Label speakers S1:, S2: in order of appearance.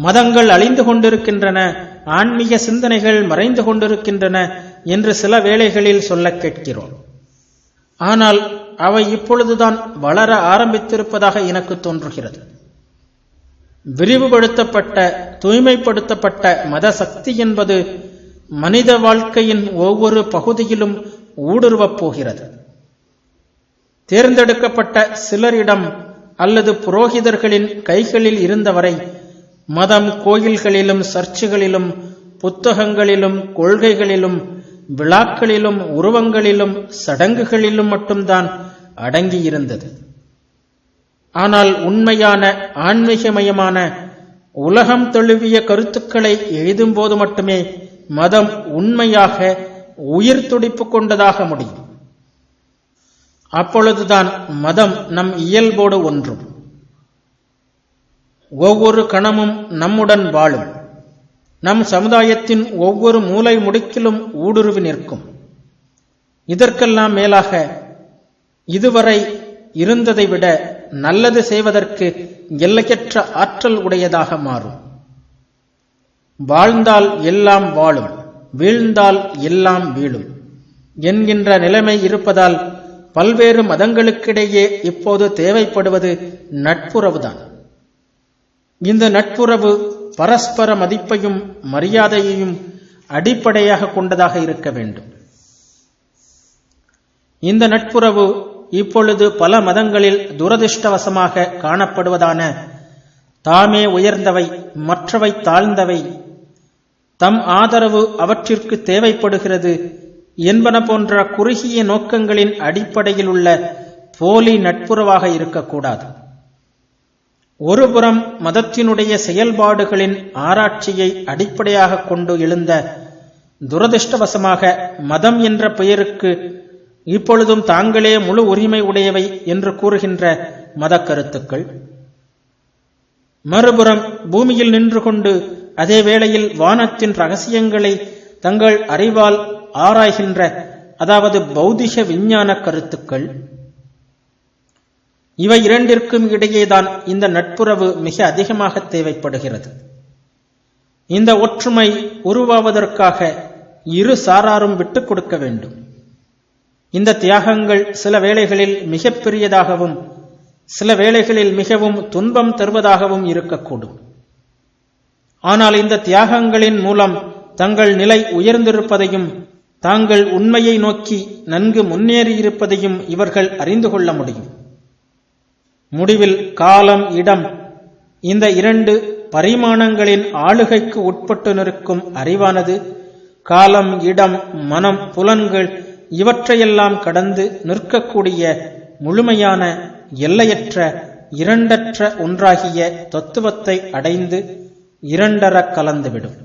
S1: மதங்கள் அழிந்து கொண்டிருக்கின்றன, ஆன்மீக சிந்தனைகள் மறைந்து கொண்டிருக்கின்றன என்று சில வேளைகளில் சொல்ல கேட்கிறோம். ஆனால் அவை இப்பொழுதுதான் வளர ஆரம்பித்திருப்பதாக எனக்கு தோன்றுகிறது. விரிவுபடுத்தப்பட்ட, தூய்மைப்படுத்தப்பட்ட மத சக்தி என்பது மனித வாழ்க்கையின் ஒவ்வொரு பகுதியிலும் ஊடுருவப் போகிறது. தேர்ந்தெடுக்கப்பட்ட சிலரிடம் அல்லது புரோகிதர்களின் கைகளில் இருந்தவரை மதம் கோயில்களிலும், சர்ச்சுகளிலும், புத்தகங்களிலும், கொள்கைகளிலும், விழாக்களிலும், உருவங்களிலும், சடங்குகளிலும் மட்டும்தான் அடங்கியிருந்தது. ஆனால் உண்மையான ஆன்மீகமயமான உலகம் தழுவிய கருத்துக்களை எழுதும்போது மட்டுமே மதம் உண்மையாக உயிர் துடிப்பு கொண்டதாக முடியும். அப்பொழுதுதான் மதம் நம் இயல்போடு ஒன்றும். ஒவ்வொரு கணமும் நம்முடன் வாழும். நம் சமுதாயத்தின் ஒவ்வொரு மூலை முடுக்கிலும் ஊடுருவி நிற்கும். இதற்கெல்லாம் மேலாக இதுவரை இருந்ததை விட நல்லது செய்வதற்கு எல்லையற்ற ஆற்றல் உடையதாக மாறும். வாழ்ந்தால் எல்லாம் வாழும், வீழ்ந்தால் எல்லாம் வீழும் என்கின்ற நிலைமை இருப்பதால் பல்வேறு மதங்களுக்கிடையே இப்போது தேவைப்படுவது நட்புறவுதான். இந்த நட்புறவு பரஸ்பர மதிப்பையும் மரியாதையையும் அடிப்படையாக கொண்டதாக இருக்க வேண்டும். இந்த நட்புறவு இப்பொழுது பல மதங்களில் துரதிர்ஷ்டவசமாக காணப்படுவதான தாமே உயர்ந்தவை, மற்றவை தாழ்ந்தவை, தம் ஆதரவு அவற்றிற்கு தேவைப்படுகிறது என்பன போன்ற குறுகிய நோக்கங்களின் அடிப்படையில் உள்ள போலி நட்புறவாக இருக்கக்கூடாது. ஒருபுறம் மதத்தினுடைய செயல்பாடுகளின் ஆராய்ச்சியை அடிப்படையாக கொண்டு எழுந்த துரதிர்ஷ்டவசமாக மதம் என்ற பெயருக்கு இப்பொழுதும் தாங்களே முழு உரிமை உடையவை என்று கூறுகின்ற மத கருத்துக்கள், மறுபுறம் பூமியில் நின்று கொண்டு அதே வேளையில் வானத்தின் ரகசியங்களை தங்கள் அறிவால் ஆராய்கின்ற, அதாவது பௌதிக விஞ்ஞான கருத்துக்கள், இவை இரண்டிற்கும் இடையேதான் இந்த நட்புறவு மிக அதிகமாக தேவைப்படுகிறது. இந்த ஒற்றுமை உருவாவதற்காக இரு சாராரும் விட்டுக் கொடுக்க வேண்டும். இந்த தியாகங்கள் சில வேளைகளில் மிகப்பெரியதாகவும் சில வேளைகளில் மிகவும் துன்பம் தருவதாகவும் இருக்கக்கூடும். ஆனால் இந்த தியாகங்களின் மூலம் தங்கள் நிலை உயர்ந்திருப்பதையும் தாங்கள் உண்மையை நோக்கி நன்கு முன்னேறியிருப்பதையும் இவர்கள் அறிந்து கொள்ள முடியும். முடிவில் காலம், இடம், இந்த இரண்டு பரிமாணங்களின் ஆளுகைக்கு உட்பட்டு நிற்கும் அறிவானது காலம், இடம், மனம், புலன்கள் இவற்றையெல்லாம் கடந்து நிற்கக்கூடிய முழுமையான, எல்லையற்ற, இரண்டற்ற ஒன்றாகிய தத்துவத்தை அடைந்து இரண்டர கலந்துவிடும்.